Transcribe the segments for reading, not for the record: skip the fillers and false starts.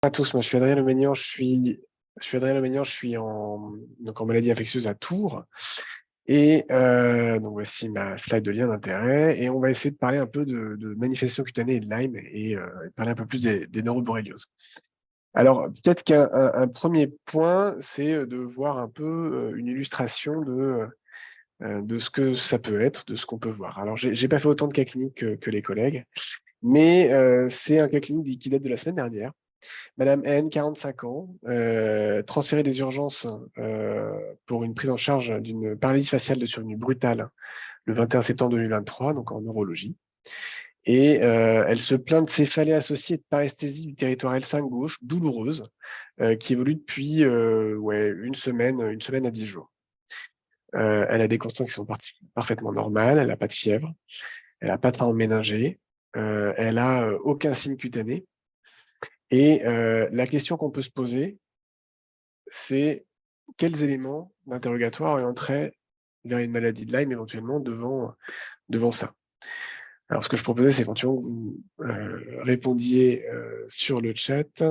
À tous, moi je suis Adrien Lemaignan, je suis en maladie infectieuse à Tours. Et donc voici ma slide de lien d'intérêt. Et on va essayer de parler un peu de manifestations cutanées et de Lyme et parler un peu plus des neuroborrélioses. Alors, peut-être qu'un premier point, c'est de voir un peu une illustration de ce que ça peut être, de ce qu'on peut voir. Alors, j'ai pas fait autant de cas cliniques que les collègues, mais c'est un cas clinique qui date de la semaine dernière. Madame N, 45 ans, transférée des urgences pour une prise en charge d'une paralysie faciale de survenue brutale le 21 septembre 2023, donc en neurologie. Et elle se plaint de céphalée associée et de paresthésie du territoire L5 gauche, douloureuse, qui évolue depuis une semaine à 10 jours. Elle a des constantes qui sont parfaitement normales, elle n'a pas de fièvre, elle n'a pas de syndrome méningé, elle n'a aucun signe cutané. Et la question qu'on peut se poser, c'est quels éléments d'interrogatoire orienteraient vers une maladie de Lyme éventuellement devant ça. Alors, ce que je proposais, c'est éventuellement que vous répondiez sur le chat.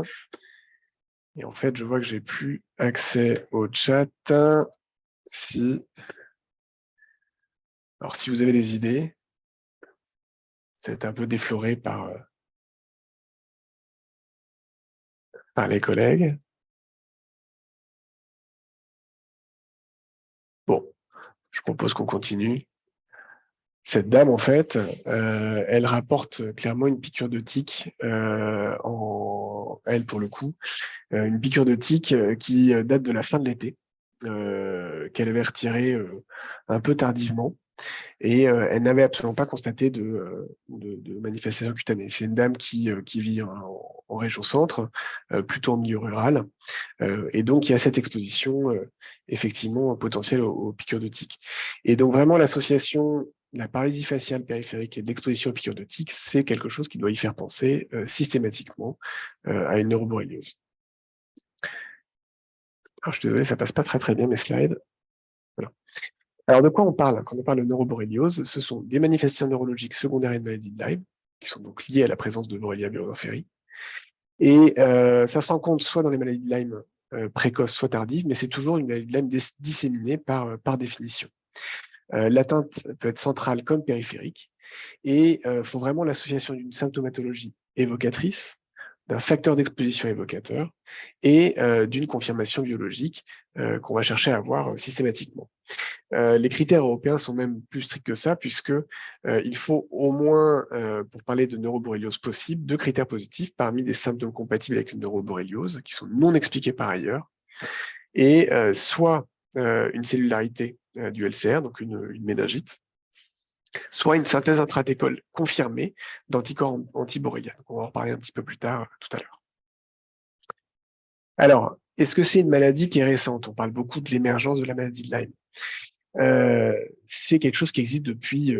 Et en fait, je vois que j'ai plus accès au chat. Alors, si vous avez des idées, c'est un peu défloré par les collègues. Bon, je propose qu'on continue. Cette dame, en fait, elle rapporte clairement une piqûre de tique, elle pour le coup, une piqûre de tique qui date de la fin de l'été, qu'elle avait retirée un peu tardivement. Et elle n'avait absolument pas constaté de manifestation cutanée. C'est une dame qui vit en région centre, plutôt en milieu rural, et donc il y a cette exposition effectivement potentielle aux piqûres de tiques. Et donc vraiment l'association de la paralysie faciale périphérique et de l'exposition aux piqûres de tiques, c'est quelque chose qui doit y faire penser systématiquement à une neuroborréliose. Alors je suis désolé, ça passe pas très bien mes slides. Voilà. Alors, de quoi on parle quand on parle de neuroborréliose? Ce sont des manifestations neurologiques secondaires et de maladie de Lyme, qui sont donc liées à la présence de Borrelia burgdorferi. Et ça se rencontre soit dans les maladies de Lyme précoces, soit tardives, mais c'est toujours une maladie de Lyme disséminée par définition. L'atteinte peut être centrale comme périphérique, et il faut vraiment l'association d'une symptomatologie évocatrice, d'un facteur d'exposition évocateur et d'une confirmation biologique qu'on va chercher à avoir systématiquement. Les critères européens sont même plus stricts que ça, puisque il faut au moins, pour parler de neuroborréliose possible, 2 critères positifs parmi des symptômes compatibles avec une neuroborréliose, qui sont non expliqués par ailleurs, et soit une cellularité du LCR, donc une méningite, soit une synthèse intratécole confirmée d'anticorps antiborréliens. On va en reparler un petit peu plus tard, tout à l'heure. Alors, est-ce que c'est une maladie qui est récente? On parle beaucoup de l'émergence de la maladie de Lyme. C'est quelque chose qui existe depuis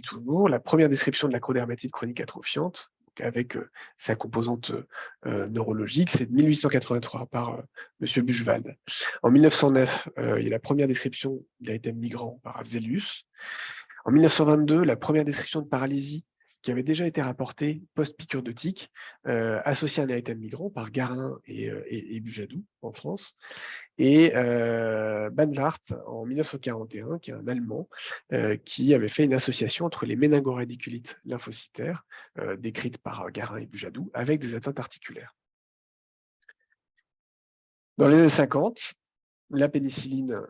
toujours. La première description de l'acrodermatite chronique atrophiante, avec sa composante neurologique, c'est de 1883 par Monsieur Buchwald. En 1909, il y a la première description de l'érythème migrant par Afzelius. En 1922, la première description de paralysie qui avait déjà été rapportée post-piqûre de tique, associée à un érythème migrant par Garin et Bujadou en France. Et Banvart, en 1941, qui est un Allemand, qui avait fait une association entre les méningorédiculites lymphocytaires, décrites par Garin et Bujadou, avec des atteintes articulaires. Dans les années 50, la pénicilline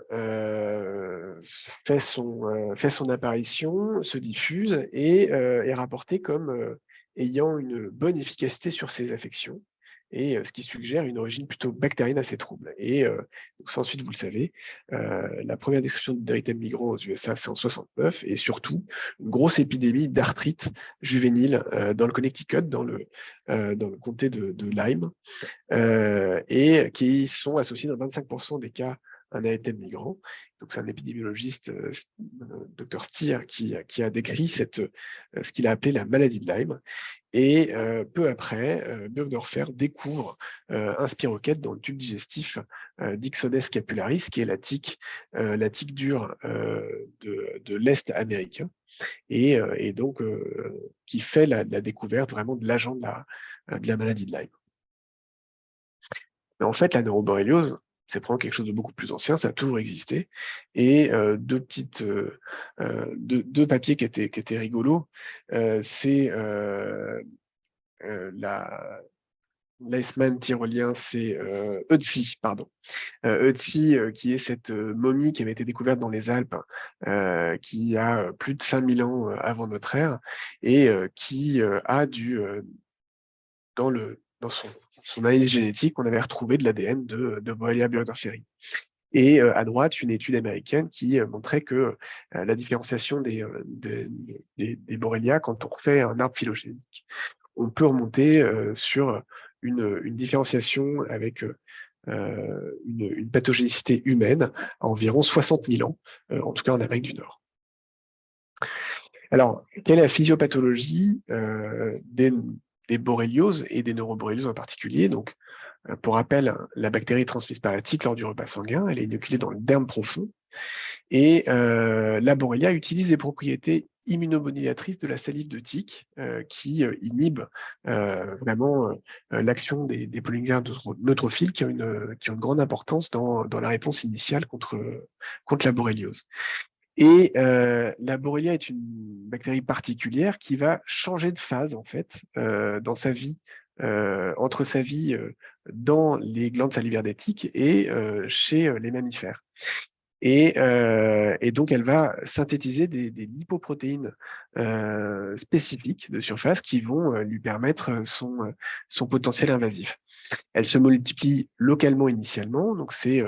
fait son apparition, se diffuse et est rapportée comme ayant une bonne efficacité sur ces affections, et ce qui suggère une origine plutôt bactérienne à ces troubles. Et donc ça, ensuite, vous le savez, la première description d'érythème migrant aux USA, c'est en 69, et surtout une grosse épidémie d'arthrite juvénile dans le Connecticut, dans le comté de Lyme, et qui sont associés dans 25% des cas à un érythème migrant. Donc, c'est un épidémiologiste, Dr Stier, qui a décrit ce qu'il a appelé la maladie de Lyme. Et peu après, Burgdorfer découvre un spirochète dans le tube digestif d'Ixodes scapularis, qui est la tique dure de l'Est américain, et donc qui fait la découverte vraiment de l'agent de la maladie de Lyme. Mais en fait, la neuroborréliose, c'est probablement quelque chose de beaucoup plus ancien, ça a toujours existé. Et deux papiers qui étaient rigolos, c'est l'Iceman tyrolien, c'est Ötzi, pardon. Ötzi, qui est cette momie qui avait été découverte dans les Alpes, qui a plus de 5000 ans avant notre ère, et qui a dans son analyse génétique, on avait retrouvé de l'ADN de Borrelia burgdorferi. Et à droite, une étude américaine qui montrait que la différenciation des Borrelia, quand on fait un arbre phylogénétique, on peut remonter sur une différenciation avec une pathogénicité humaine à environ 60 000 ans, en tout cas en Amérique du Nord. Alors, quelle est la physiopathologie des borrélioses et des neuroborrélioses en particulier? Donc, pour rappel, la bactérie est transmise par la tique lors du repas sanguin, elle est inoculée dans le derme profond, et la Borrelia utilise les propriétés immunomodulatrices de la salive de tique qui inhibe vraiment l'action des polymères neutrophiles qui ont une grande importance dans la réponse initiale contre la borréliose. Et la Borrelia est une bactérie particulière qui va changer de phase en fait dans sa vie, entre sa vie dans les glandes salivaires des tiques et chez les mammifères. Et donc, elle va synthétiser des lipoprotéines spécifiques de surface qui vont lui permettre son potentiel invasif. Elle se multiplie localement initialement, donc c'est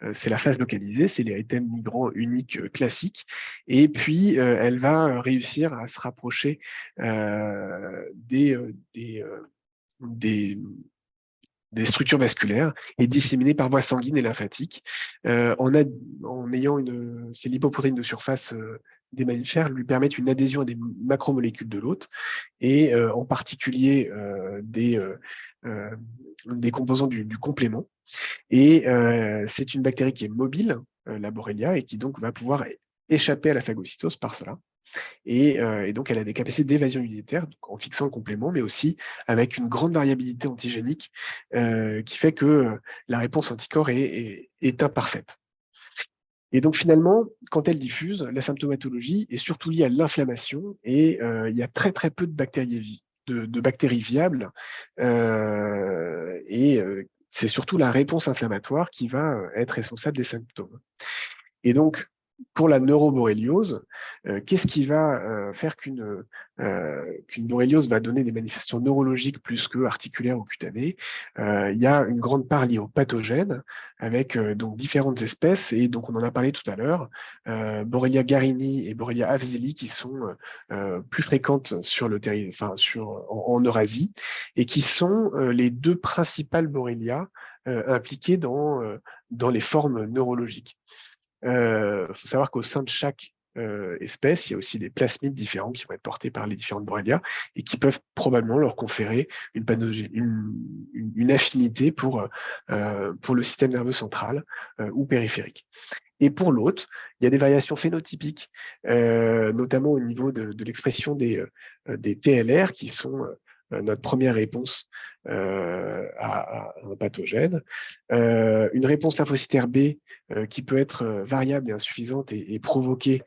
la phase localisée, c'est les items migrants uniques classiques. Et puis, elle va réussir à se rapprocher des structures vasculaires et disséminées par voie sanguine et lymphatique. En ayant ces lipoprotéines de surface des mammifères lui permettent une adhésion à des macromolécules de l'hôte, et en particulier des composants du complément. Et c'est une bactérie qui est mobile, la Borrelia, et qui donc va pouvoir échapper à la phagocytose par cela. Et donc, elle a des capacités d'évasion immunitaire en fixant le complément, mais aussi avec une grande variabilité antigénique qui fait que la réponse anticorps est imparfaite. Et donc, finalement, quand elle diffuse, la symptomatologie est surtout liée à l'inflammation, et il y a très, très peu de bactéries viables. Et c'est surtout la réponse inflammatoire qui va être responsable des symptômes. Et donc, pour la neuroborréliose, qu'est-ce qui va faire qu'une borréliose va donner des manifestations neurologiques plus que articulaires ou cutanées? Il y a une grande part liée aux pathogènes, avec donc différentes espèces, et donc on en a parlé tout à l'heure, Borrelia garini et Borrelia afzeli, qui sont plus fréquentes en Eurasie, et qui sont les deux principales Borrelia impliquées dans les formes neurologiques. Faut savoir qu'au sein de chaque espèce, il y a aussi des plasmides différents qui vont être portés par les différentes Borrelia et qui peuvent probablement leur conférer une affinité pour le système nerveux central ou périphérique. Et pour l'autre, il y a des variations phénotypiques, notamment au niveau de l'expression des TLR, qui sont notre première réponse à un pathogène. Une réponse lymphocytaire B qui peut être variable et insuffisante, et provoquer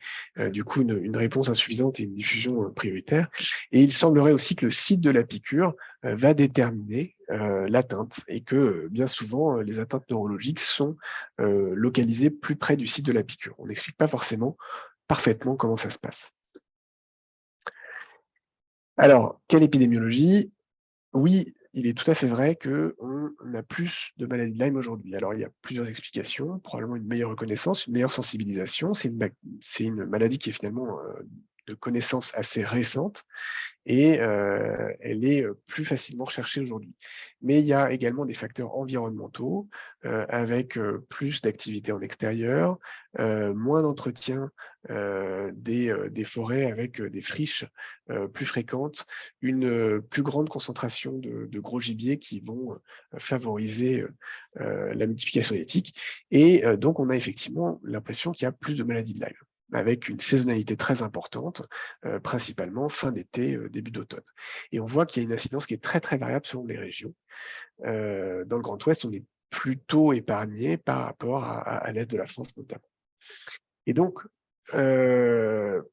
du coup une réponse insuffisante et une diffusion prioritaire. Et il semblerait aussi que le site de la piqûre va déterminer l'atteinte, et que bien souvent les atteintes neurologiques sont localisées plus près du site de la piqûre. On n'explique pas forcément parfaitement comment ça se passe. Alors, quelle épidémiologie? Oui, il est tout à fait vrai qu'on a plus de maladies de Lyme aujourd'hui. Alors, il y a plusieurs explications, probablement une meilleure reconnaissance, une meilleure sensibilisation. C'est une maladie qui est finalement de connaissance assez récente, et elle est plus facilement recherchée aujourd'hui. Mais il y a également des facteurs environnementaux, avec plus d'activités en extérieur, moins d'entretien des forêts avec des friches plus fréquentes, une plus grande concentration de gros gibiers qui vont favoriser la multiplication des tiques. Et donc, on a effectivement l'impression qu'il y a plus de maladies de Lyme, avec une saisonnalité très importante, principalement fin d'été, début d'automne. Et on voit qu'il y a une incidence qui est très, très variable selon les régions. Dans le Grand Ouest, on est plutôt épargnés par rapport à l'est de la France notamment. Et donc,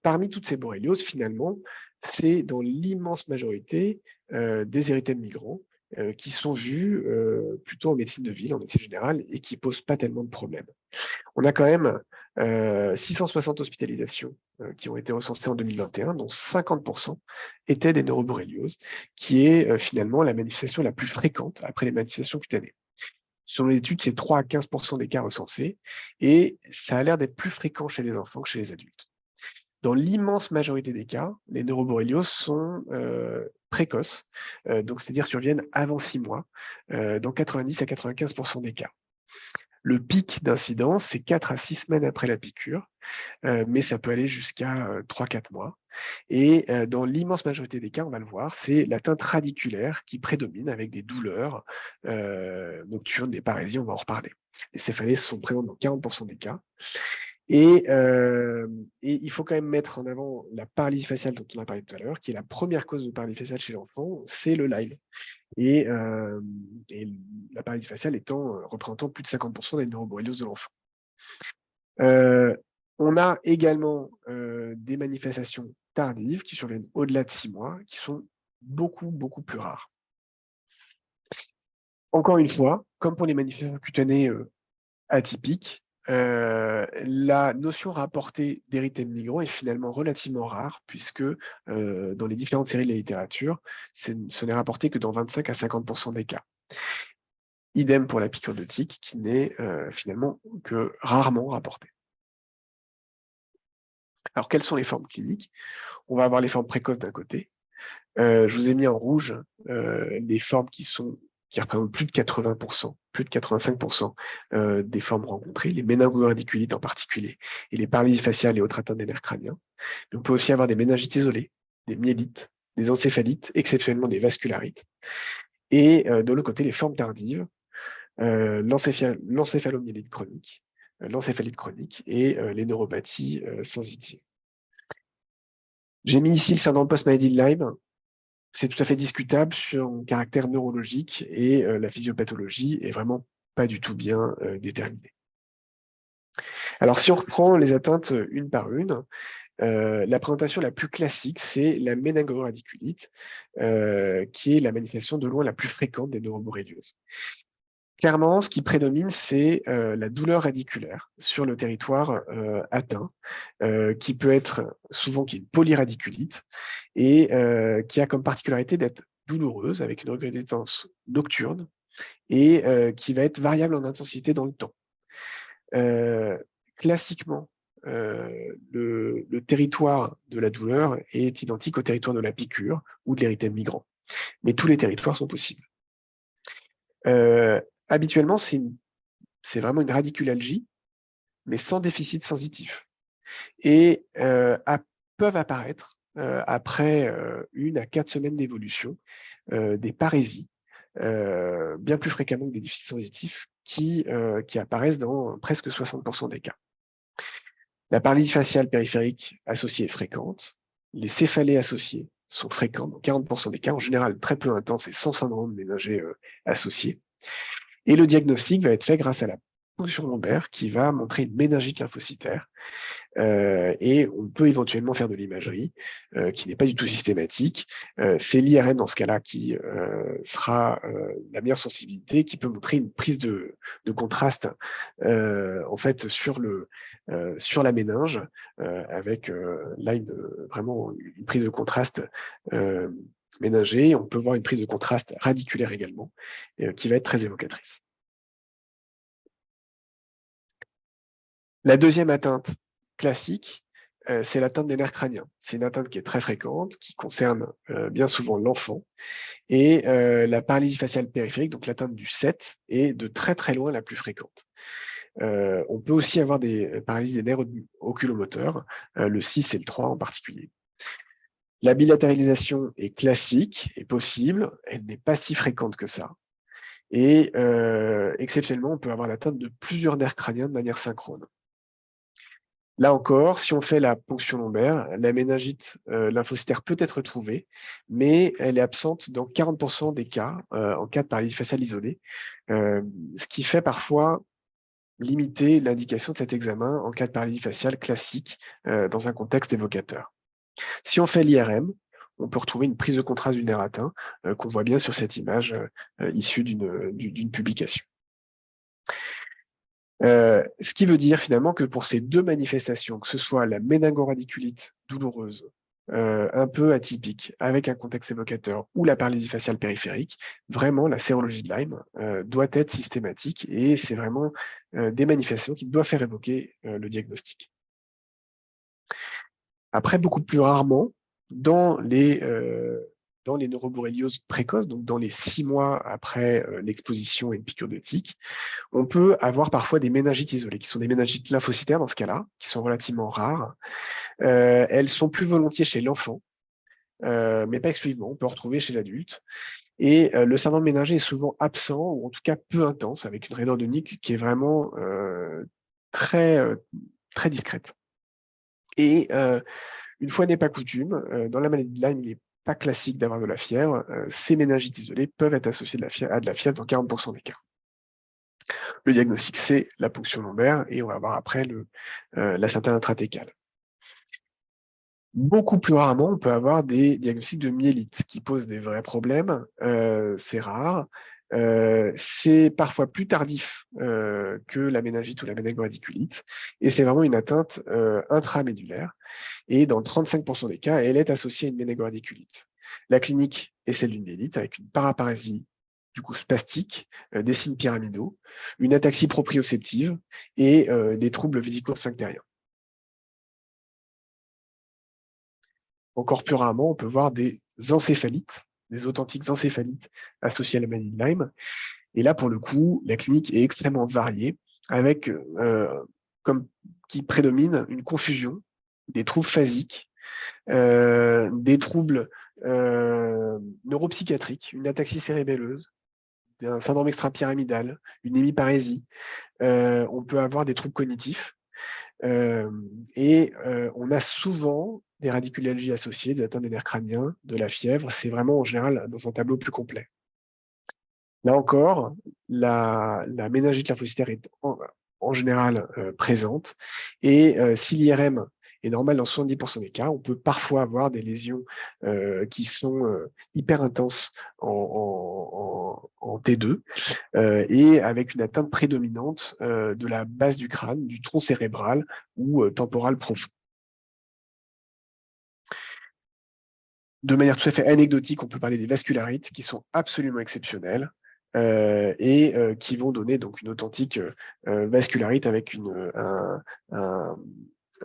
parmi toutes ces borrélioses, finalement, c'est dans l'immense majorité des érythèmes migrants qui sont vus plutôt en médecine de ville, en médecine générale, et qui posent pas tellement de problèmes. On a quand même 660 hospitalisations qui ont été recensées en 2021, dont 50% étaient des neuroborrélioses, qui est finalement la manifestation la plus fréquente après les manifestations cutanées. Selon l'étude, c'est 3 à 15% des cas recensés, et ça a l'air d'être plus fréquent chez les enfants que chez les adultes. Dans l'immense majorité des cas, les neuroborrélioses sont précoces, donc c'est-à-dire surviennent avant 6 mois, dans 90 à 95% des cas. Le pic d'incidence, c'est 4 à 6 semaines après la piqûre, mais ça peut aller jusqu'à 3-4 mois. Et dans l'immense majorité des cas, on va le voir, c'est l'atteinte radiculaire qui prédomine avec des douleurs nocturnes, des parésies, on va en reparler. Les céphalées sont présentes dans 40% des cas. Et il faut quand même mettre en avant la paralysie faciale dont on a parlé tout à l'heure, qui est la première cause de paralysie faciale chez l'enfant, c'est le Lyme. Et la paralysie faciale représentant plus de 50% des neuroborrélioses de l'enfant. On a également des manifestations tardives qui surviennent au-delà de 6 mois, qui sont beaucoup, beaucoup plus rares. Encore une fois, comme pour les manifestations cutanées atypiques, la notion rapportée d'érythème migrant est finalement relativement rare, puisque dans les différentes séries de la littérature, ce n'est rapporté que dans 25 à 50% des cas. Idem pour la piqûre de tique, qui n'est finalement que rarement rapportée. Alors, quelles sont les formes cliniques? On va avoir les formes précoces d'un côté. Je vous ai mis en rouge les formes qui représentent plus de 80%, plus de 85% des formes rencontrées, les méningo-radiculites en particulier, et les paralysies faciales et autres atteintes des nerfs crâniens. Mais on peut aussi avoir des méningites isolées, des myélites, des encéphalites, exceptionnellement des vascularites. Et de l'autre côté, les formes tardives, l'encéphalomyélite chronique, l'encéphalite chronique et les neuropathies sensitives. J'ai mis ici le syndrome post-maladie de Lyme. C'est tout à fait discutable sur son caractère neurologique et la physiopathologie est vraiment pas du tout bien déterminée. Alors, si on reprend les atteintes une par une, la présentation la plus classique, c'est la méningo-radiculite, qui est la manifestation de loin la plus fréquente des neuroborrélioses. Clairement, ce qui prédomine, c'est la douleur radiculaire sur le territoire atteint, qui peut être souvent qui est une polyradiculite et qui a comme particularité d'être douloureuse avec une recrudescence nocturne et qui va être variable en intensité dans le temps. Classiquement, le territoire de la douleur est identique au territoire de la piqûre ou de l'érythème migrant, mais tous les territoires sont possibles. Habituellement, c'est vraiment une radiculalgie, mais sans déficit sensitif. Et peuvent apparaître, après 1 à 4 semaines d'évolution, des parésies, bien plus fréquemment que des déficits sensitifs, qui apparaissent dans presque 60% des cas. La paralysie faciale périphérique associée est fréquente. Les céphalées associées sont fréquentes dans 40% des cas, en général très peu intenses et sans syndrome méningé associé. Et le diagnostic va être fait grâce à la ponction lombaire qui va montrer une méningite lymphocytaire. Et on peut éventuellement faire de l'imagerie qui n'est pas du tout systématique. C'est l'IRM dans ce cas-là qui sera la meilleure sensibilité, qui peut montrer une prise de contraste en fait sur la méninge avec là vraiment une prise de contraste méningée. On peut voir une prise de contraste radiculaire également qui va être très évocatrice. La deuxième atteinte classique, c'est l'atteinte des nerfs crâniens. C'est une atteinte qui est très fréquente, qui concerne bien souvent l'enfant. Et la paralysie faciale périphérique, donc l'atteinte du 7, est de très très loin la plus fréquente. On peut aussi avoir des paralysies des nerfs oculomoteurs, le 6 et le 3 en particulier. La bilatéralisation est classique et possible, elle n'est pas si fréquente que ça. Et exceptionnellement, on peut avoir l'atteinte de plusieurs nerfs crâniens de manière synchrone. Là encore, si on fait la ponction lombaire, la méningite lymphocytaire peut être trouvée, mais elle est absente dans 40% des cas, en cas de paralysie faciale isolée, ce qui fait parfois limiter l'indication de cet examen en cas de paralysie faciale classique, dans un contexte évocateur. Si on fait l'IRM, on peut retrouver une prise de contraste du nerf atteint, qu'on voit bien sur cette image, issue d'une publication. Ce qui veut dire finalement que pour ces 2 manifestations, que ce soit la méningo-radiculite douloureuse, un peu atypique, avec un contexte évocateur ou la paralysie faciale périphérique, vraiment la sérologie de Lyme, doit être systématique et c'est vraiment, des manifestations qui doivent faire évoquer, le diagnostic. Après, beaucoup plus rarement, dans les neuroborrélioses précoces, donc dans les 6 mois après, l'exposition à une piqûre de tique, on peut avoir parfois des méningites isolées, qui sont des méningites lymphocytaires dans ce cas-là, qui sont relativement rares. Elles sont plus volontiers chez l'enfant, mais pas exclusivement, on peut en retrouver chez l'adulte. Et le syndrome méningé est souvent absent, ou en tout cas peu intense, avec une raideur de Nick qui est vraiment très, très discrète. Et une fois n'est pas coutume, dans la maladie de Lyme, il n'est pas classique d'avoir de la fièvre. Ces méningites isolées peuvent être associées à de la fièvre dans 40% des cas. Le diagnostic, c'est la ponction lombaire et on va voir après la synthèse intrathecale. Beaucoup plus rarement, on peut avoir des diagnostics de myélite qui posent des vrais problèmes. C'est rare. C'est parfois plus tardif que la méningite ou la méningo-radiculite et c'est vraiment une atteinte intramédulaire. Et dans 35% des cas, elle est associée à une méningo-radiculite. La clinique est celle d'une myélite avec une paraparésie du coup spastique, des signes pyramidaux, une ataxie proprioceptive et des troubles vésico-sphinctériens. Encore plus rarement, on peut voir des encéphalites, des authentiques encéphalites associées à la maladie de Lyme. Et là, pour le coup, la clinique est extrêmement variée, avec comme qui prédomine une confusion, des troubles phasiques, des troubles neuropsychiatriques, une ataxie cérébelleuse, un syndrome extrapyramidal, une hémiparésie. On peut avoir des troubles cognitifs. Et on a souvent des radiculalgies associées, des atteintes des nerfs crâniens, de la fièvre. C'est vraiment en général dans un tableau plus complet. Là encore, la méningite lymphocytaire est en général présente. Et si l'IRM est normal dans 70% des cas, on peut parfois avoir des lésions qui sont hyper intenses en T2 et avec une atteinte prédominante de la base du crâne, du tronc cérébral ou temporal profond. De manière tout à fait anecdotique, on peut parler des vascularites qui sont absolument exceptionnelles et qui vont donner donc une authentique vascularite avec un,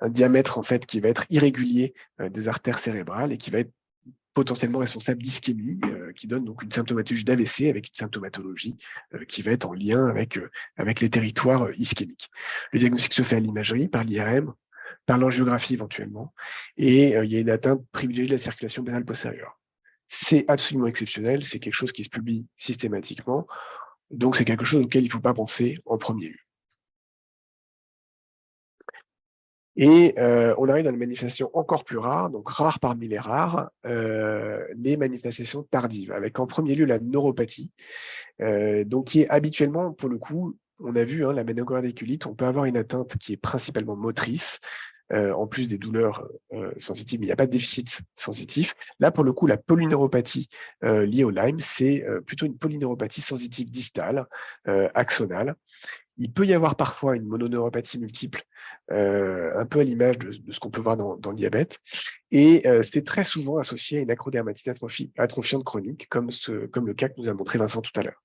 un diamètre en fait qui va être irrégulier des artères cérébrales et qui va être potentiellement responsable d'ischémie, qui donne donc une symptomatologie d'AVC avec une symptomatologie qui va être en lien avec les territoires ischémiques. Le diagnostic se fait à l'imagerie par l'IRM, par l'angiographie éventuellement, et il y a une atteinte privilégiée de la circulation vénale postérieure. C'est absolument exceptionnel, c'est quelque chose qui se publie systématiquement, donc c'est quelque chose auquel il ne faut pas penser en premier lieu. Et on arrive dans les manifestations encore plus rares, donc rares parmi les rares, les manifestations tardives, avec en premier lieu la neuropathie, donc qui est habituellement, pour le coup, on a vu, hein, la méningo-radiculite, on peut avoir une atteinte qui est principalement motrice, en plus des douleurs sensitives, mais il n'y a pas de déficit sensitif. Là, pour le coup, la polyneuropathie liée au Lyme, c'est plutôt une polyneuropathie sensitive distale, axonale. Il peut y avoir parfois une mononeuropathie multiple, un peu à l'image de ce qu'on peut voir dans le diabète. Et c'est très souvent associé à une acrodermatite atrophiante chronique, comme le cas que nous a montré Vincent tout à l'heure.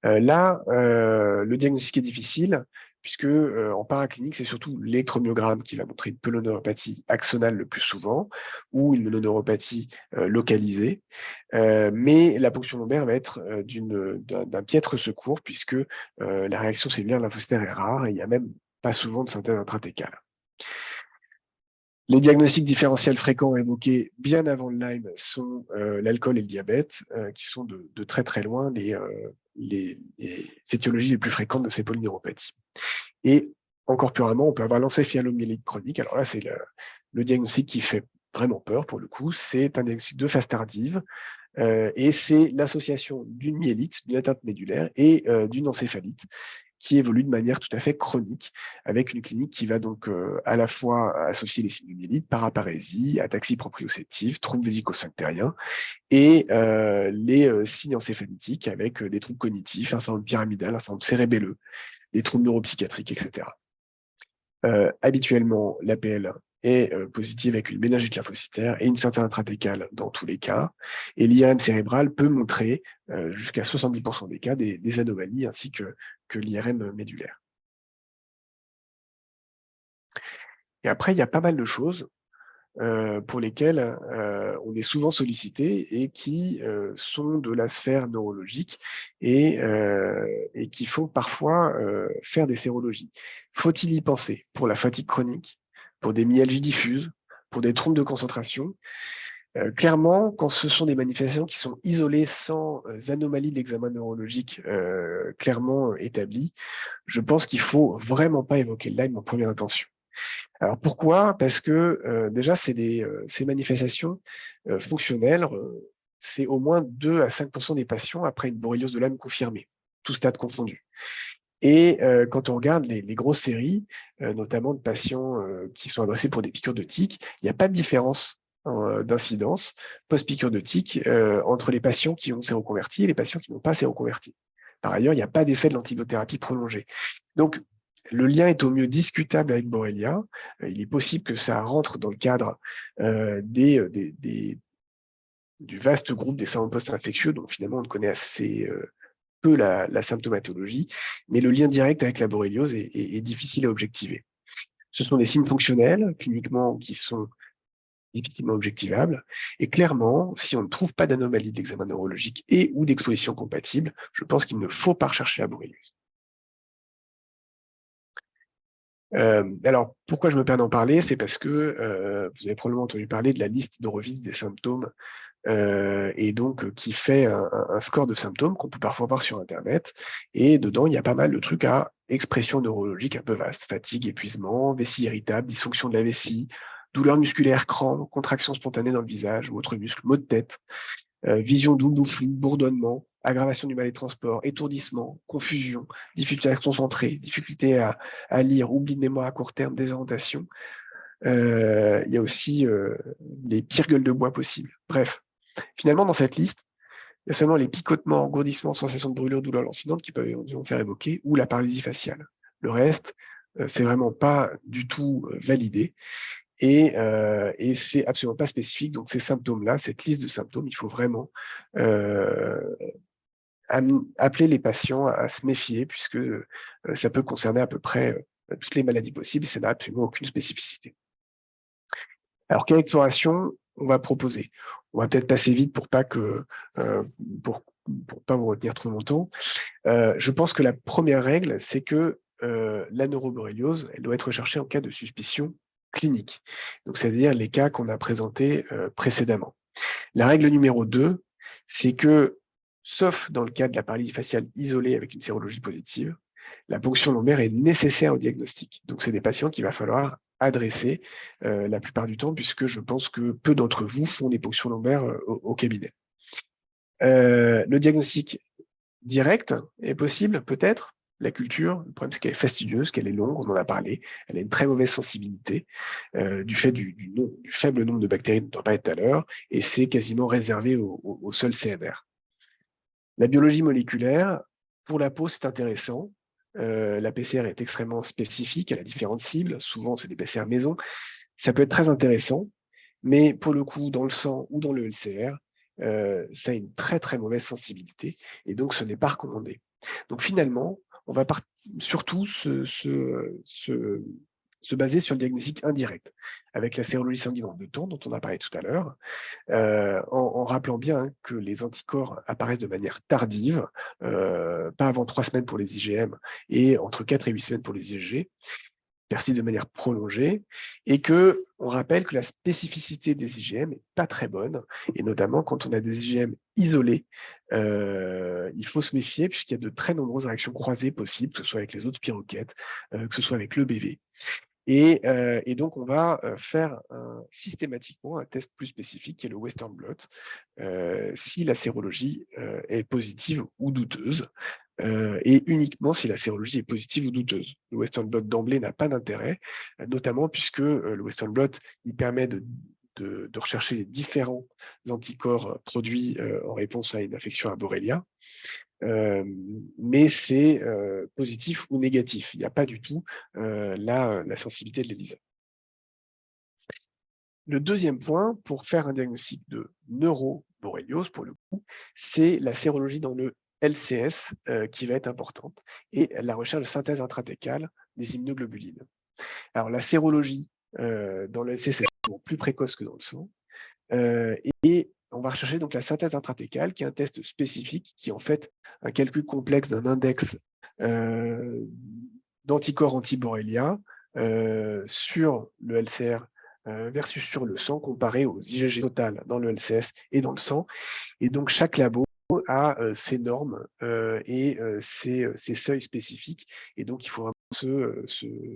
Là, le diagnostic est difficile, puisque en paraclinique, c'est surtout l'électromyogramme qui va montrer une polyneuropathie axonale le plus souvent, ou une mononeuropathie localisée. Mais la ponction lombaire va être d'un piètre secours, puisque la réaction cellulaire lymphocytaire est rare et il n'y a même pas souvent de synthèse intrathecale. Les diagnostics différentiels fréquents évoqués bien avant le Lyme sont l'alcool et le diabète, qui sont de très très loin les étiologies les plus fréquentes de ces polyneuropathies. Et encore plus rarement, on peut avoir l'encéphalomyélite chronique. Alors là, c'est le diagnostic qui fait vraiment peur pour le coup. C'est un diagnostic de phase tardive et c'est l'association d'une myélite, d'une atteinte médulaire et d'une encéphalite qui évolue de manière tout à fait chronique, avec une clinique qui va donc à la fois associer les signes de myélite, paraparésie, ataxie proprioceptive, troubles vésico-sphinctériens, et les signes encéphalitiques avec des troubles cognitifs, un syndrome pyramidal, un syndrome cérébelleux, des troubles neuropsychiatriques, etc. Habituellement, l'APL est positive avec une méningite lymphocytaire et une certaine intratécale dans tous les cas. Et l'IRM cérébral peut montrer jusqu'à 70% des cas des anomalies ainsi que l'IRM médulaire. Et après, il y a pas mal de choses pour lesquelles on est souvent sollicité et qui sont de la sphère neurologique et qui font parfois faire des sérologies. Faut-il y penser pour la fatigue chronique, pour des myalgies diffuses, pour des troubles de concentration? Clairement, quand ce sont des manifestations qui sont isolées sans anomalie de l'examen neurologique clairement établie, je pense qu'il faut vraiment pas évoquer le Lyme en première intention. Alors pourquoi? Parce que déjà, ces manifestations fonctionnelles, c'est au moins 2 à 5% des patients après une borréliose de Lyme confirmée, tous stades confondus. Et quand on regarde les grosses séries, notamment de patients qui sont adressés pour des piqûres de tiques, il n'y a pas de différence d'incidence post-piqûre de tiques entre les patients qui ont séroconverti et les patients qui n'ont pas séroconverti. Par ailleurs, il n'y a pas d'effet de l'antibiothérapie prolongée. Donc, le lien est au mieux discutable avec Borrelia. Il est possible que ça rentre dans le cadre du vaste groupe des syndromes post-infectieux, dont finalement on connaît assez peu la symptomatologie, mais le lien direct avec la borréliose est difficile à objectiver. Ce sont des signes fonctionnels, cliniquement, qui sont difficilement objectivables, et clairement, si on ne trouve pas d'anomalie d'examen neurologique et ou d'exposition compatible, je pense qu'il ne faut pas rechercher la borréliose. Alors, pourquoi je me permets d'en parler? C'est parce que vous avez probablement entendu parler de la liste d'Horowiz des symptômes et donc qui fait un score de symptômes qu'on peut parfois voir sur Internet. Et dedans, il y a pas mal de trucs à expression neurologique un peu vaste. Fatigue, épuisement, vessie irritable, dysfonction de la vessie, douleur musculaire, crampes, contraction spontanée dans le visage ou autres muscles, maux de tête, vision double ou floue, bourdonnement, aggravation du mal des transports, étourdissement, confusion, difficulté à se concentrer, difficulté à lire, oubli de mémoire à court terme, désorientation. Il y a aussi les pires gueules de bois possibles. Bref, finalement, dans cette liste, il y a seulement les picotements, engourdissements, sensations de brûlure, douleur lancinante qui peuvent éventuellement faire évoquer, ou la paralysie faciale. Le reste, c'est vraiment pas du tout validé et c'est absolument pas spécifique. Donc ces symptômes-là, cette liste de symptômes, il faut vraiment appeler les patients à se méfier puisque ça peut concerner à peu près toutes les maladies possibles et ça n'a absolument aucune spécificité. Alors, quelle exploration on va proposer? On va peut-être passer vite pour pas que pour pas vous retenir trop longtemps. Je pense que la première règle, c'est que la neuroborréliose, elle doit être recherchée en cas de suspicion clinique. Donc, c'est-à-dire les cas qu'on a présentés précédemment. La règle numéro 2, c'est que, sauf dans le cas de la paralysie faciale isolée avec une sérologie positive, la ponction lombaire est nécessaire au diagnostic. Donc, c'est des patients qu'il va falloir adresser la plupart du temps, puisque je pense que peu d'entre vous font des ponctions lombaires au cabinet. Le diagnostic direct est possible, peut-être. La culture, le problème, c'est qu'elle est fastidieuse, qu'elle est longue, on en a parlé. Elle a une très mauvaise sensibilité du fait du faible nombre de bactéries dont on parlait tout à l'heure, et c'est quasiment réservé au seul CNR. La biologie moléculaire, pour la peau, c'est intéressant. La PCR est extrêmement spécifique, elle a différentes cibles. Souvent, c'est des PCR maison. Ça peut être très intéressant, mais pour le coup, dans le sang ou dans le LCR, ça a une très, très mauvaise sensibilité et donc ce n'est pas recommandé. Donc finalement, on va surtout se baser sur le diagnostic indirect, avec la sérologie sanguine en 2 temps, dont on a parlé tout à l'heure, en rappelant bien que les anticorps apparaissent de manière tardive, pas avant 3 semaines pour les IgM et entre 4 et 8 semaines pour les IgG. persiste de manière prolongée et que on rappelle que la spécificité des IgM n'est pas très bonne et notamment quand on a des IgM isolés, il faut se méfier puisqu'il y a de très nombreuses réactions croisées possibles, que ce soit avec les autres spirochètes, que ce soit avec l'EBV. Et donc, on va faire systématiquement un test plus spécifique qui est le Western blot, si la sérologie est positive ou douteuse, et uniquement si la sérologie est positive ou douteuse. Le Western blot d'emblée n'a pas d'intérêt, notamment puisque le Western blot il permet de rechercher les différents anticorps produits en réponse à une infection à Borrelia. Mais c'est positif ou négatif. Il n'y a pas du tout la sensibilité de l'ELISA. Le deuxième point, pour faire un diagnostic de neuroborréliose, pour le coup, c'est la sérologie dans le LCS qui va être importante et la recherche de synthèse intrathecale des immunoglobulines. Alors, la sérologie dans le LCS est souvent plus précoce que dans le sang. Et on va rechercher donc la synthèse intrathecale, qui est un test spécifique, qui est en fait un calcul complexe d'un index d'anticorps anti-Borrelia sur le LCR versus sur le sang, comparé aux IgG total dans le LCS et dans le sang. Et donc, chaque labo a ses normes et ses seuils spécifiques. Et donc, il faut vraiment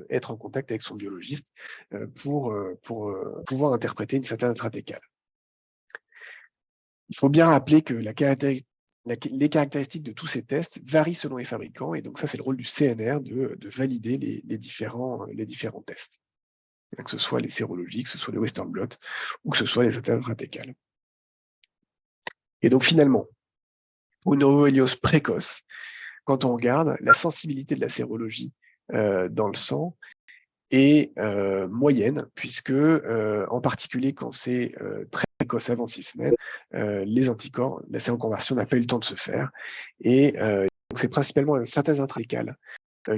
être en contact avec son biologiste pour pouvoir interpréter une synthèse intrathecale. Il faut bien rappeler que les caractéristiques de tous ces tests varient selon les fabricants, et donc ça, c'est le rôle du CNR de valider les différents tests, que ce soit les sérologies, que ce soit les Western blot, ou que ce soit les synthèses intrathecales. Et donc finalement, au neurohéliose précoce, quand on regarde la sensibilité de la sérologie dans le sang est moyenne, puisque en particulier quand c'est très précoce avant 6 semaines, les anticorps, la séroconversion n'a pas eu le temps de se faire. Et donc c'est principalement la synthèse intrathecale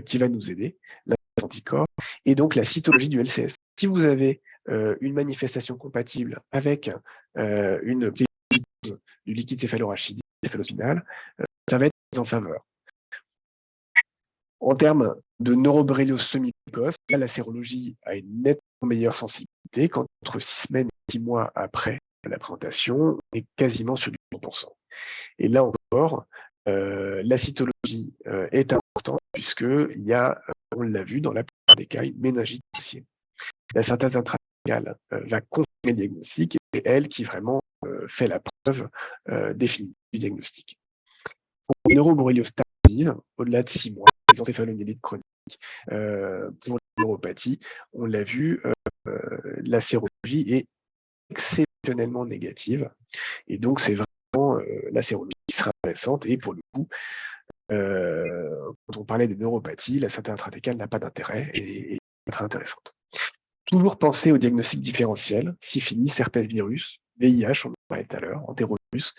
qui va nous aider, la anticorps, et donc la cytologie du LCS. Si vous avez une manifestation compatible avec une plébiose du liquide céphalorachidien, céphalospinal, ça va être en faveur. En termes de neuroborréliose semi-précoce, là, la sérologie a une nettement meilleure sensibilité qu'entre 6 semaines et 6 mois après la présentation, on est quasiment sur du 100%. Et là encore, la cytologie est importante puisqu'il y a, on l'a vu dans la plupart des cas, une méningite associée. La synthèse intrathecale va confirmer le diagnostic et c'est elle qui vraiment fait la preuve définitive du diagnostic. Pour une neuroborréliose tardive, au-delà de 6 mois, les encéphalomyélites chroniques, pour la neuropathie, on l'a vu, la sérologie est exceptionnellement négative. Et donc, c'est vraiment la sérologie qui sera intéressante. Et pour le coup, quand on parlait des neuropathies, la synthèse intrathecale n'a pas d'intérêt et est très intéressante. Toujours penser au diagnostic différentiel, syphilis, herpesvirus, VIH, on en parlait tout à l'heure, entérovirus,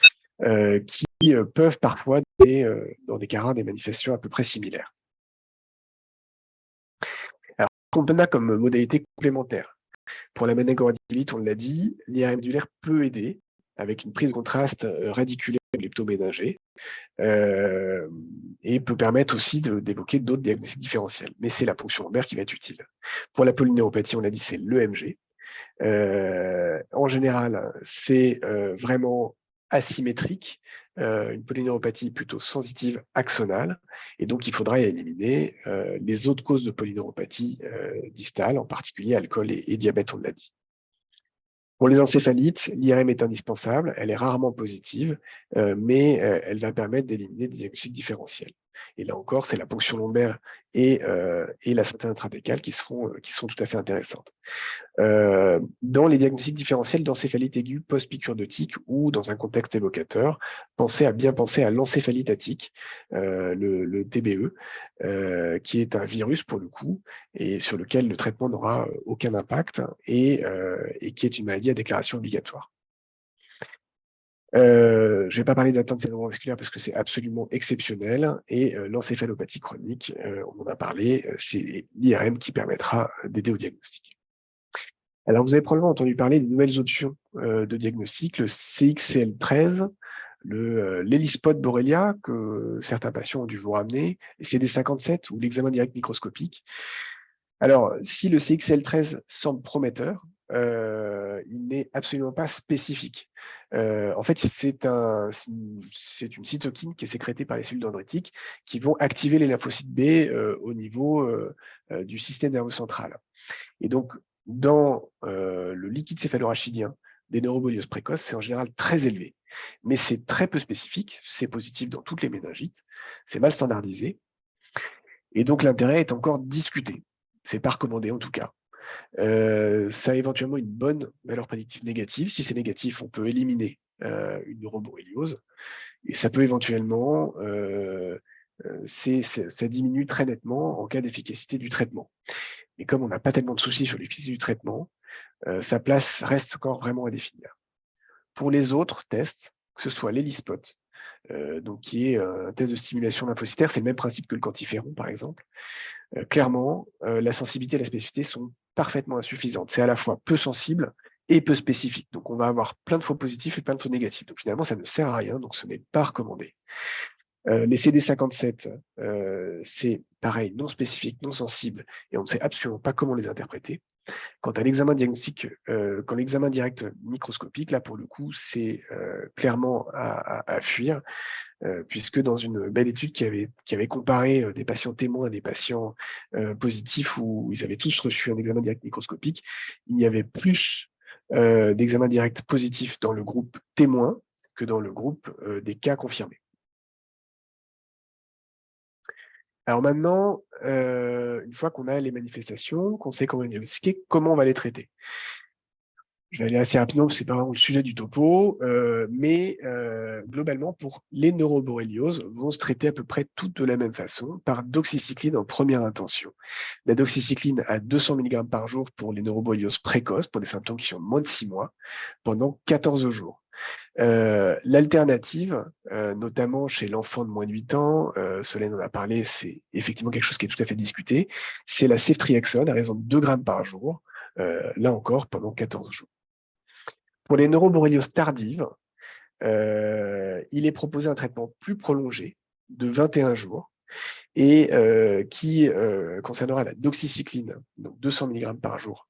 qui peuvent parfois donner, dans des cas rares, des manifestations à peu près similaires. Alors, qu'on a comme modalité complémentaire. Pour la méningoradicite, on l'a dit, l'IRM médulaire peut aider avec une prise de contraste radiculaire leptoméningée et peut permettre aussi d'évoquer d'autres diagnostics différentiels. Mais c'est la ponction lombaire qui va être utile. Pour la polyneuropathie, on l'a dit, c'est l'EMG. En général, c'est vraiment asymétrique, une polyneuropathie plutôt sensitive axonale, et donc il faudra éliminer les autres causes de polyneuropathie distale, en particulier alcool et diabète, on l'a dit. Pour les encéphalites, l'IRM est indispensable, elle est rarement positive, mais elle va permettre d'éliminer des diagnostics différentiels. Et là encore, c'est la ponction lombaire et la synthèse intrathecale qui seront tout à fait intéressantes. Dans les diagnostics différentiels d'encéphalite aiguë post-piqûre de tique ou dans un contexte évocateur, pensez à l'encéphalite à tique, le TBE, qui est un virus pour le coup et sur lequel le traitement n'aura aucun impact et qui est une maladie à déclaration obligatoire. Je ne vais pas parler d'atteinte cérébrovasculaire parce que c'est absolument exceptionnel et l'encéphalopathie chronique, on en a parlé, c'est l'IRM qui permettra d'aider au diagnostic. Alors, vous avez probablement entendu parler des nouvelles options de diagnostic, le CXCL13, l'Elispot Borrelia, que certains patients ont dû vous ramener, les CD57 ou l'examen direct microscopique. Alors, si le CXL13 semble prometteur, il n'est absolument pas spécifique. En fait, c'est une cytokine qui est sécrétée par les cellules dendritiques qui vont activer les lymphocytes B, au niveau, du système nerveux central. Et donc, dans, le liquide céphalorachidien des neurobolioses précoces, c'est en général très élevé. Mais c'est très peu spécifique, c'est positif dans toutes les méningites, c'est mal standardisé et donc l'intérêt est encore discuté. C'est pas recommandé en tout cas. Ça a éventuellement une bonne valeur prédictive négative. Si c'est négatif, on peut éliminer, une neuroborréliose et ça peut éventuellement, ça diminue très nettement en cas d'efficacité du traitement. Mais comme on n'a pas tellement de soucis sur l'efficacité du traitement, sa place reste encore vraiment à définir. Pour les autres tests, que ce soit l'ELISpot, donc qui est un test de stimulation lymphocytaire, c'est le même principe que le quantiferon par exemple. Clairement, la sensibilité et la spécificité sont parfaitement insuffisantes. C'est à la fois peu sensible et peu spécifique. Donc on va avoir plein de faux positifs et plein de faux négatifs. Donc finalement, ça ne sert à rien, donc ce n'est pas recommandé. Les CD57, c'est pareil, non spécifique, non sensible, et on ne sait absolument pas comment les interpréter. Quant à l'examen diagnostique, quand l'examen direct microscopique, là pour le coup, c'est clairement à fuir, puisque dans une belle étude qui avait comparé des patients témoins à des patients positifs où ils avaient tous reçu un examen direct microscopique, il y avait plus d'examens directs positifs dans le groupe témoin que dans le groupe des cas confirmés. Alors maintenant, une fois qu'on a les manifestations, qu'on sait comment les diagnostiquer, comment on va les traiter? Je vais aller assez rapidement, parce que c'est pas vraiment le sujet du topo, mais globalement, pour les neuroborrélioses, vont se traiter à peu près toutes de la même façon, par doxycycline en première intention. La doxycycline à 200 mg par jour pour les neuroborrélioses précoces, pour des symptômes qui sont moins de 6 mois, pendant 14 jours. L'alternative, notamment chez l'enfant de moins de 8 ans, Solène en a parlé, c'est effectivement quelque chose qui est tout à fait discuté, c'est la ceftriaxone à raison de 2 grammes par jour, là encore pendant 14 jours. Pour les neuroborrélioses tardives, il est proposé un traitement plus prolongé de 21 jours et qui concernera la doxycycline, donc 200 mg par jour,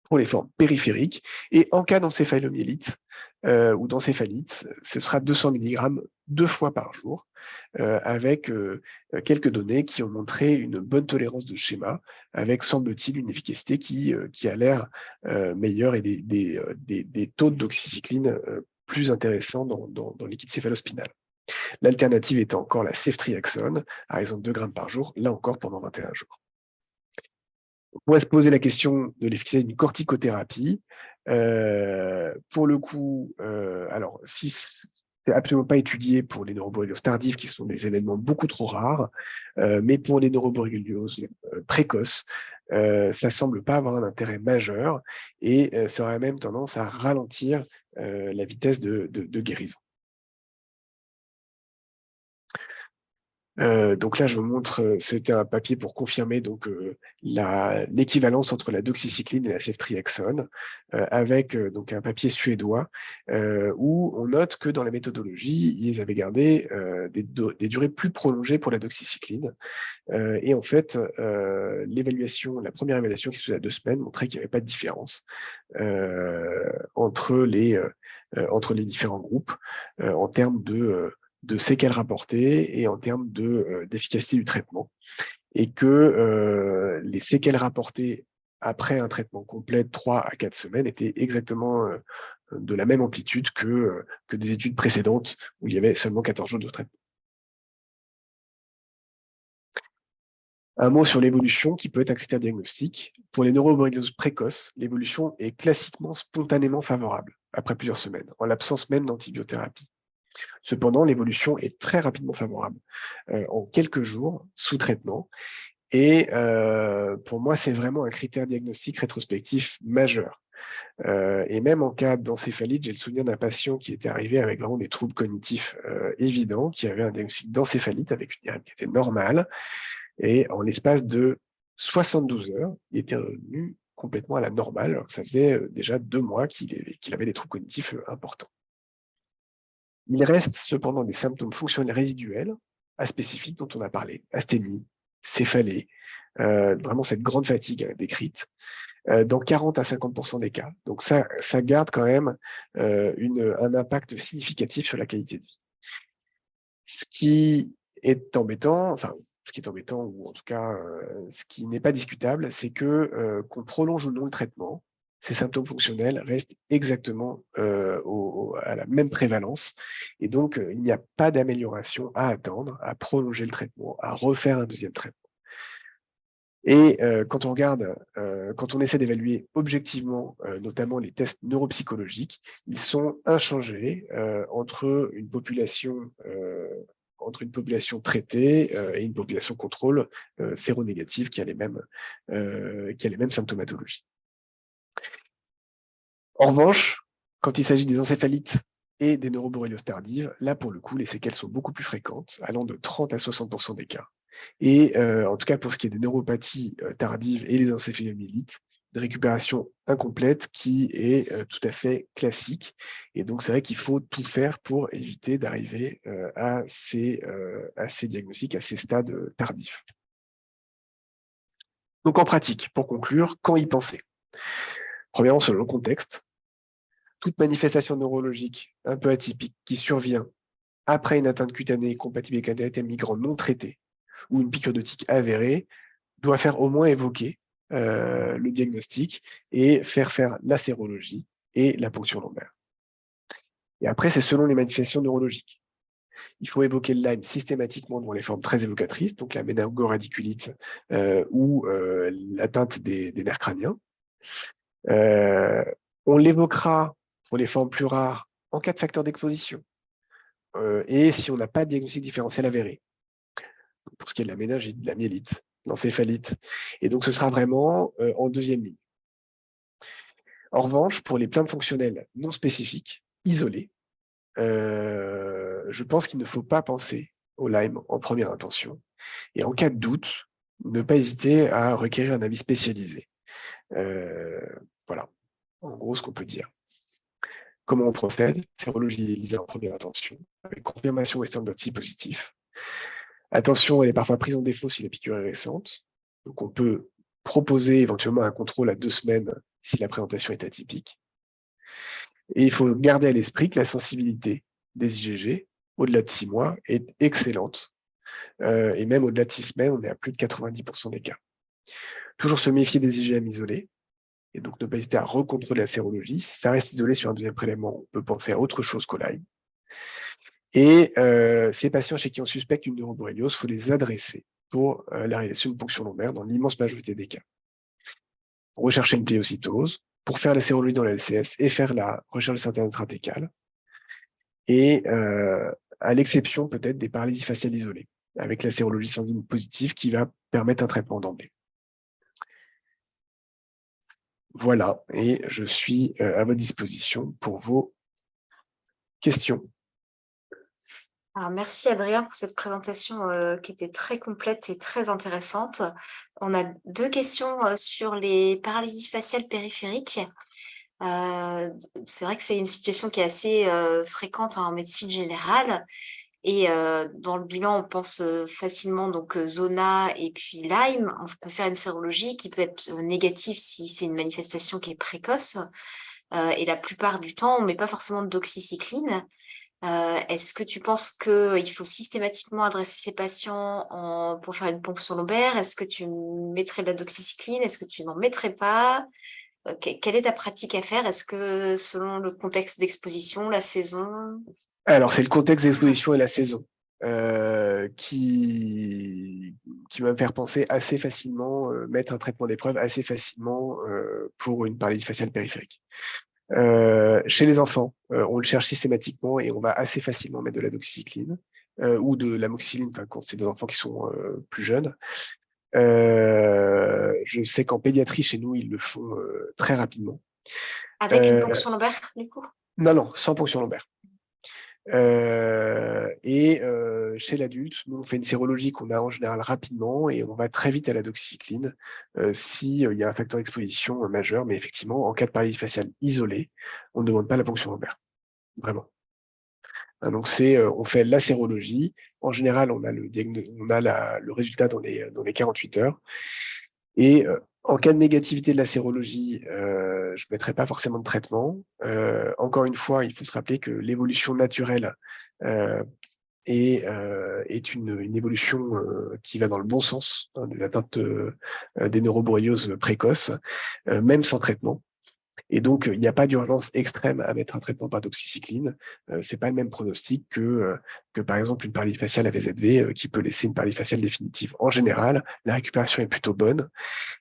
pour les formes périphériques. Et en cas d'encéphalomyélite ou d'encéphalite, ce sera 200 mg 2 fois par jour, avec quelques données qui ont montré une bonne tolérance de schéma, avec, semble-t-il, une efficacité qui a l'air meilleure et des taux de doxycycline plus intéressants dans le liquide céphalospinal. L'alternative étant encore la ceftriaxone, à raison de 2 grammes par jour, là encore pendant 21 jours. On pourrait se poser la question de l'efficacité d'une corticothérapie. Pour le coup, alors si c'est absolument pas étudié pour les neuroborrélioses tardives, qui sont des événements beaucoup trop rares, mais pour les neuroborrélioses précoces, ça semble pas avoir un intérêt majeur et ça aurait même tendance à ralentir la vitesse de guérison. Donc là, je vous montre, c'était un papier pour confirmer donc l'équivalence entre la doxycycline et la ceftriaxone, avec donc un papier suédois, où on note que dans la méthodologie, ils avaient gardé des durées plus prolongées pour la doxycycline. Et en fait, la première évaluation qui se faisait à 2 semaines montrait qu'il n'y avait pas de différence entre les différents groupes en termes de séquelles rapportées et en termes d'efficacité du traitement. Et que les séquelles rapportées après un traitement complet de 3 à 4 semaines étaient exactement de la même amplitude que des études précédentes où il y avait seulement 14 jours de traitement. Un mot sur l'évolution qui peut être un critère diagnostique. Pour les neuroborrélioses précoces, l'évolution est classiquement spontanément favorable après plusieurs semaines, en l'absence même d'antibiothérapie. Cependant, l'évolution est très rapidement favorable, en quelques jours, sous traitement. Et pour moi, c'est vraiment un critère diagnostique rétrospectif majeur. Et même en cas d'encéphalite, j'ai le souvenir d'un patient qui était arrivé avec vraiment des troubles cognitifs évidents, qui avait un diagnostic d'encéphalite avec une IRM qui était normale. Et en l'espace de 72 heures, il était revenu complètement à la normale, alors que ça faisait déjà 2 mois qu'il avait des troubles cognitifs importants. Il reste cependant des symptômes fonctionnels résiduels, aspécifiques dont on a parlé, asthénie, céphalée, vraiment cette grande fatigue décrite, dans 40 à 50% des cas. Donc ça garde quand même un impact significatif sur la qualité de vie. Ce qui est embêtant, ou en tout cas, ce qui n'est pas discutable, c'est que, qu'on prolonge ou non le traitement, ces symptômes fonctionnels restent exactement, à la même prévalence et donc, il n'y a pas d'amélioration à attendre, à prolonger le traitement, à refaire un deuxième traitement. Et quand on regarde, quand on essaie d'évaluer objectivement, notamment les tests neuropsychologiques, ils sont inchangés, entre une population traitée, et une population contrôle, séronégative qui a les mêmes symptomatologies. En revanche, quand il s'agit des encéphalites et des neuroborrélioses tardives, là, pour le coup, les séquelles sont beaucoup plus fréquentes, allant de 30 à 60% des cas. Et en tout cas, pour ce qui est des neuropathies tardives et les encéphalomyélites, une récupération incomplète qui est tout à fait classique. Et donc, c'est vrai qu'il faut tout faire pour éviter d'arriver à ces diagnostics, à ces stades tardifs. Donc, en pratique, pour conclure, quand y penser? Premièrement, selon le contexte, toute manifestation neurologique un peu atypique qui survient après une atteinte cutanée compatible avec un DHT migrant non traité ou une piqûre de tique avérée doit faire au moins évoquer le diagnostic et faire la sérologie et la ponction lombaire. Et après, c'est selon les manifestations neurologiques. Il faut évoquer le Lyme systématiquement dans les formes très évocatrices, donc la méningo-radiculite ou l'atteinte des nerfs crâniens. On l'évoquera pour les formes plus rares en cas de facteur d'exposition et si on n'a pas de diagnostic différentiel avéré. Pour ce qui est de la méningite, de la myélite, l'encéphalite. Et donc, ce sera vraiment en deuxième ligne. En revanche, pour les plaintes fonctionnelles non spécifiques, isolées, je pense qu'il ne faut pas penser au Lyme en première intention. Et en cas de doute, ne pas hésiter à requérir un avis spécialisé. Voilà, en gros, ce qu'on peut dire. Comment on procède? Sérologie ELISA en première intention, avec confirmation Western blot si positif. Attention, elle est parfois prise en défaut si la piqûre est récente. Donc, on peut proposer éventuellement un contrôle à 2 semaines si la présentation est atypique. Et il faut garder à l'esprit que la sensibilité des IgG, au-delà de 6 mois, est excellente. Et même au-delà de 6 semaines, on est à plus de 90% des cas. Toujours se méfier des IgM isolés, et donc ne pas hésiter à recontrôler la sérologie. Si ça reste isolé sur un deuxième prélèvement, on peut penser à autre chose qu'au Lyme. Et ces patients chez qui on suspecte une neuroborréliose, il faut les adresser pour la réalisation d'une ponction lombaire dans l'immense majorité des cas. Rechercher une pléocytose, pour faire la sérologie dans la LCS et faire la recherche de synthèse intrathécale. Et à l'exception peut-être des paralysies faciales isolées, avec la sérologie sanguine positive qui va permettre un traitement d'emblée. Voilà, et je suis à votre disposition pour vos questions. Alors, merci Adrien pour cette présentation qui était très complète et très intéressante. On a 2 questions sur les paralysies faciales périphériques. C'est vrai que c'est une situation qui est assez fréquente en médecine générale et dans le bilan, on pense facilement donc zona et puis Lyme. On peut faire une sérologie qui peut être négative si c'est une manifestation qui est précoce et la plupart du temps, on met pas forcément de doxycycline. Est-ce que tu penses qu'il faut systématiquement adresser ces patients pour faire une ponction lombaire? Est-ce que tu mettrais de la doxycycline? Est-ce que tu n'en mettrais pas? Quelle est ta pratique à faire? Est-ce que selon le contexte d'exposition, la saison? Alors, c'est le contexte d'exposition et la saison qui va me faire penser assez facilement, mettre un traitement d'épreuve assez facilement pour une paralysie faciale périphérique. Chez les enfants, on le cherche systématiquement et on va assez facilement mettre de la doxycycline ou de l'amoxicilline quand c'est des enfants qui sont plus jeunes. Je sais qu'en pédiatrie, chez nous, ils le font très rapidement. Avec une ponction lombaire, du coup? Non, sans ponction lombaire. Chez l'adulte, nous, on fait une sérologie qu'on a en général rapidement et on va très vite à la doxycycline s'il y a un facteur d'exposition majeur. Mais effectivement, en cas de paralysie faciale isolée, on ne demande pas la ponction lombaire. Vraiment. Hein, donc, on fait la sérologie. En général, on a le résultat dans les 48 heures. Et en cas de négativité de la sérologie, je ne mettrai pas forcément de traitement. Encore une fois, il faut se rappeler que l'évolution naturelle est une évolution qui va dans le bon sens, hein, des atteintes des neuroborrélioses précoces, même sans traitement. Et donc, il n'y a pas d'urgence extrême à mettre un traitement par doxycycline. C'est pas le même pronostic que par exemple une paralysie faciale AVZV qui peut laisser une paralysie faciale définitive. En général, la récupération est plutôt bonne.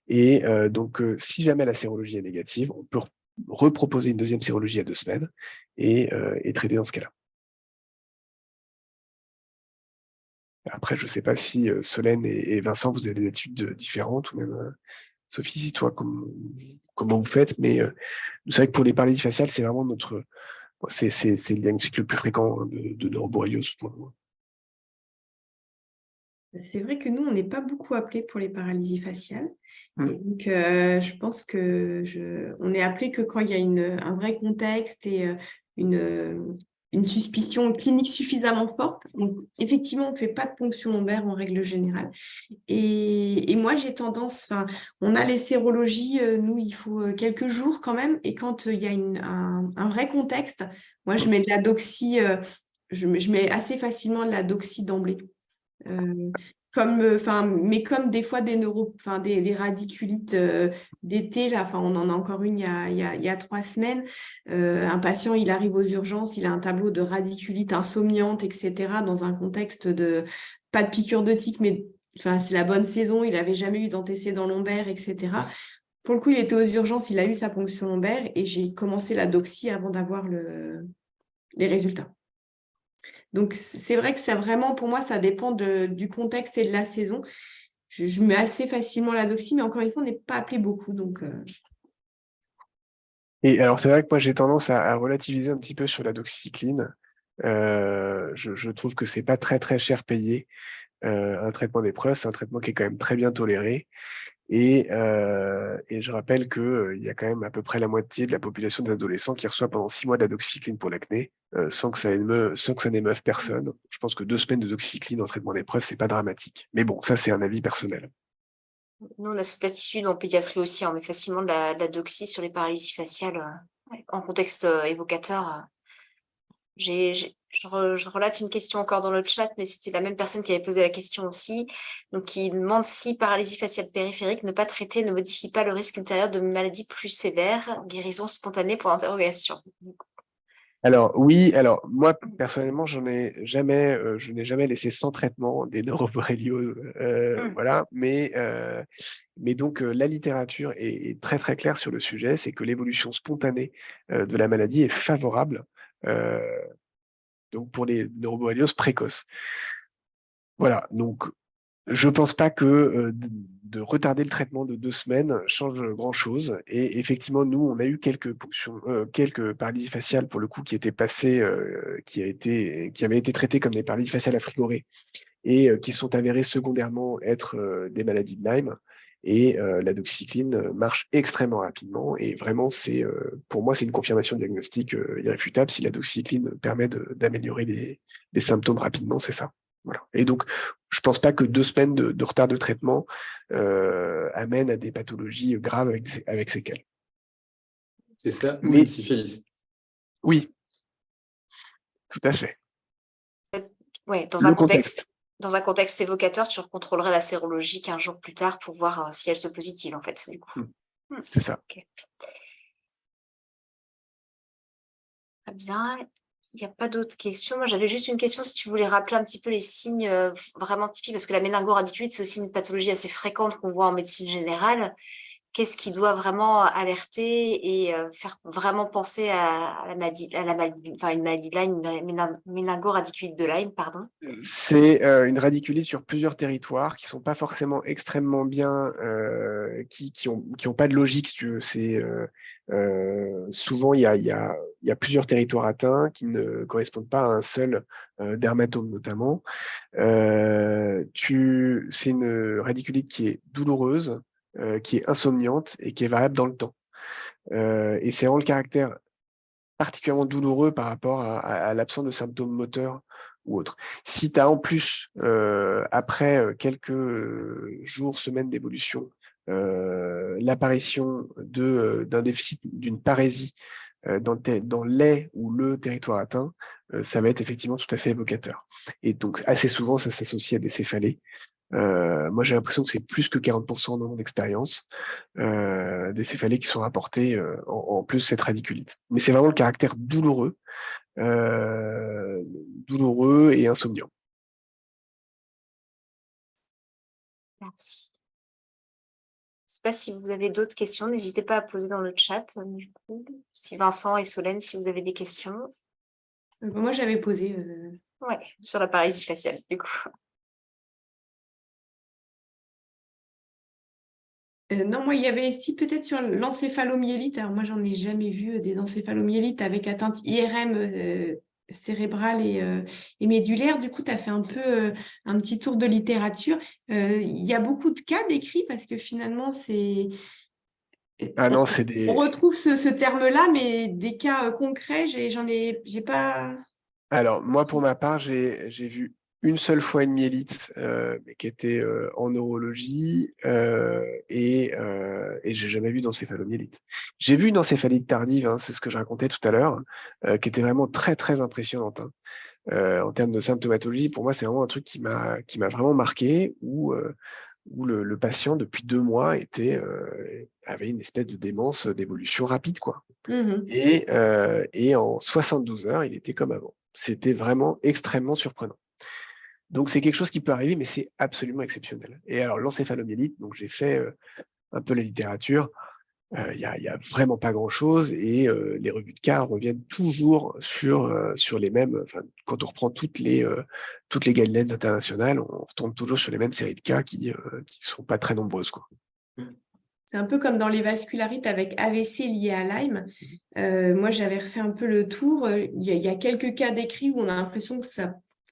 Et donc, si jamais la sérologie est négative, on peut reproposer une deuxième sérologie à 2 semaines et traiter dans ce cas-là. Après, je ne sais pas si Solène et Vincent, vous avez des études différentes, ou même Sophie, si toi, comment vous faites, mais vous savez que pour les paralysies faciales, c'est vraiment c'est le diagnostic le plus fréquent, hein, de neuroborréliose pour nous. C'est vrai que nous, on n'est pas beaucoup appelés pour les paralysies faciales. Mmh. Et donc, je pense on est appelé que quand il y a un vrai contexte et une suspicion clinique suffisamment forte. Donc, effectivement, on ne fait pas de ponction lombaire en règle générale. Et moi, j'ai tendance, on a les sérologies, nous, il faut quelques jours quand même. Et quand il y a un vrai contexte, moi, je mets de la doxy, je mets assez facilement de la doxy d'emblée. Mais comme des fois des radiculites d'été, là, on en a encore une il y a 3 semaines. Un patient, il arrive aux urgences, il a un tableau de radiculite insomniante, etc., dans un contexte de pas de piqûre de tique, mais c'est la bonne saison, il n'avait jamais eu d'antécédent lombaire, etc. Pour le coup, il était aux urgences, il a eu sa ponction lombaire et j'ai commencé la doxy avant d'avoir les résultats. Donc, c'est vrai que ça vraiment, pour moi, ça dépend du contexte et de la saison. Je mets assez facilement la doxy, mais encore une fois, on n'est pas appelé beaucoup. Donc, Et alors, c'est vrai que moi, j'ai tendance à relativiser un petit peu sur la doxycycline. Je trouve que c'est pas très, très cher payé. Un traitement d'épreuve, c'est un traitement qui est quand même très bien toléré. Et je rappelle qu'il y a quand même à peu près la moitié de la population des adolescents qui reçoit pendant 6 mois de la doxycycline pour l'acné, sans que ça n'émeuve personne. Je pense que 2 semaines de doxycycline en traitement d'épreuve, c'est pas dramatique. Mais bon, ça, c'est un avis personnel. Nous, on a cette attitude en pédiatrie aussi, on met facilement de la doxy sur les paralysies faciales en contexte évocateur. Je relate une question encore dans le chat, mais c'était la même personne qui avait posé la question aussi. Donc, qui demande si paralysie faciale périphérique ne pas traiter ne modifie pas le risque ultérieur de maladies plus sévères, guérison spontanée pour l'interrogation. Alors oui, alors moi personnellement, je n'ai jamais laissé sans traitement des neuroborrélioses, voilà. Mais donc la littérature est très très claire sur le sujet, c'est que l'évolution spontanée de la maladie est favorable, donc pour les neuroborrélioses précoces. Voilà, donc je pense pas que de retarder le traitement de 2 semaines change grand-chose. Et effectivement, nous, on a eu quelques paralysies faciales pour le coup qui étaient passées, qui avaient été traitées comme des paralysies faciales à frigorée et qui sont avérées secondairement être des maladies de Lyme. Et la doxycycline marche extrêmement rapidement. Et vraiment, pour moi, c'est une confirmation diagnostique irréfutable. Si la doxycycline permet d'améliorer les symptômes rapidement, c'est ça. Voilà. Et donc, je pense pas que 2 semaines de retard de traitement amènent à des pathologies graves avec séquelles. C'est ça, ou Mais une syphilis. oui, tout à fait. Ouais, Le contexte. dans un contexte évocateur, tu contrôlerais la sérologie 15 jours plus tard pour voir si elle se positive, en fait, du coup. C'est ça. Ok. Très bien. Il n'y a pas d'autres questions. Moi, j'avais juste une question, si tu voulais rappeler un petit peu les signes vraiment typiques, parce que la méningoradicule, c'est aussi une pathologie assez fréquente qu'on voit en médecine générale. Qu'est-ce qui doit vraiment alerter et faire vraiment penser à une maladie de Lyme, une méningoradicule de Lyme, pardon. C'est une radiculite sur plusieurs territoires qui sont pas forcément extrêmement bien, qui ont pas de logique, si tu veux. Souvent, il y a plusieurs territoires atteints qui ne correspondent pas à un seul dermatome notamment. C'est une radiculite qui est douloureuse, qui est insomniante et qui est variable dans le temps. Et c'est vraiment le caractère particulièrement douloureux par rapport à l'absence de symptômes moteurs ou autres. Si tu as en plus, après quelques jours, semaines d'évolution, l'apparition d'un déficit, d'une parésie dans les ou le territoire atteint, ça va être effectivement tout à fait évocateur. Et donc, assez souvent, ça s'associe à des céphalées. Moi, j'ai l'impression que c'est plus que 40% dans mon expérience, des céphalées qui sont rapportées en plus cette radiculite. Mais c'est vraiment le caractère douloureux et insomniant. Merci. Je ne sais pas si vous avez d'autres questions, n'hésitez pas à poser dans le chat, du coup. Si Vincent et Solène, si vous avez des questions. Moi, j'avais posé. Ouais, sur la paralysie faciale, du coup. Non, moi, il y avait ici peut-être sur l'encéphalomyélite. Alors, moi, j'en ai jamais vu des encéphalomyélites avec atteinte IRM cérébrale et médulaire. Du coup, tu as fait un peu un petit tour de littérature. Il y a beaucoup de cas décrits parce que finalement, c'est... Ah non, c'est On des... retrouve ce terme-là, mais des cas concrets, j'ai pas... Alors, moi, pour ma part, j'ai vu une seule fois une myélite, mais qui était en neurologie, et j'ai jamais vu d'encéphalomyélite. J'ai vu une encéphalite tardive, hein, c'est ce que je racontais tout à l'heure, qui était vraiment très, très impressionnante. Hein. En termes de symptomatologie, pour moi, c'est vraiment un truc qui m'a vraiment marqué, où le patient, depuis 2 mois, avait une espèce de démence d'évolution rapide, quoi. Mhm. Et en 72 heures, il était comme avant. C'était vraiment extrêmement surprenant. Donc c'est quelque chose qui peut arriver, mais c'est absolument exceptionnel. Et alors l'encéphalomyélite, donc j'ai fait un peu la littérature, il y a vraiment pas grand-chose, et les revues de cas reviennent toujours sur les mêmes. Enfin, quand on reprend toutes les guidelines internationales, on retombe toujours sur les mêmes séries de cas qui sont pas très nombreuses, quoi. C'est un peu comme dans les vascularites avec AVC lié à Lyme. Moi, j'avais refait un peu le tour. Il y a quelques cas décrits où on a l'impression que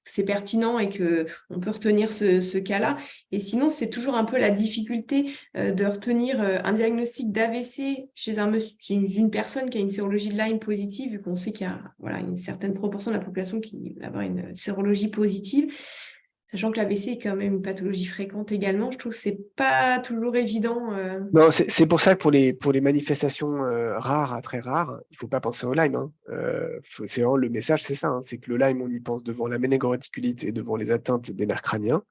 c'est pertinent et qu'on peut retenir ce cas-là. Et sinon, c'est toujours un peu la difficulté de retenir un diagnostic d'AVC chez une personne qui a une sérologie de Lyme positive, vu qu'on sait qu'il y a une certaine proportion de la population qui va avoir une sérologie positive. Sachant que l'AVC est quand même une pathologie fréquente également, je trouve que c'est pas toujours évident. Non, c'est pour ça que pour les manifestations rares à très rares, il faut pas penser au Lyme. Hein. C'est vraiment le message, c'est ça. Hein, c'est que le Lyme, on y pense devant la méningoréticulite et devant les atteintes des nerfs crâniens,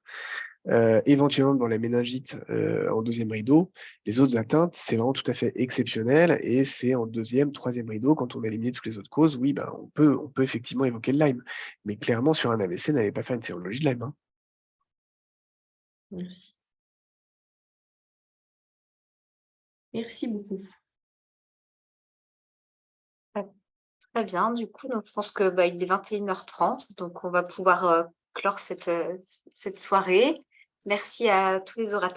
éventuellement devant la méningite en deuxième rideau. Les autres atteintes, c'est vraiment tout à fait exceptionnel, et c'est en deuxième, troisième rideau, quand on a éliminé toutes les autres causes. Oui, ben on peut effectivement évoquer le Lyme, mais clairement sur un AVC, n'allez pas faire une sérologie de Lyme. Hein. Merci. Merci beaucoup. Très bien, du coup, donc je pense que il est 21h30, donc on va pouvoir clore cette soirée. Merci à tous les orateurs.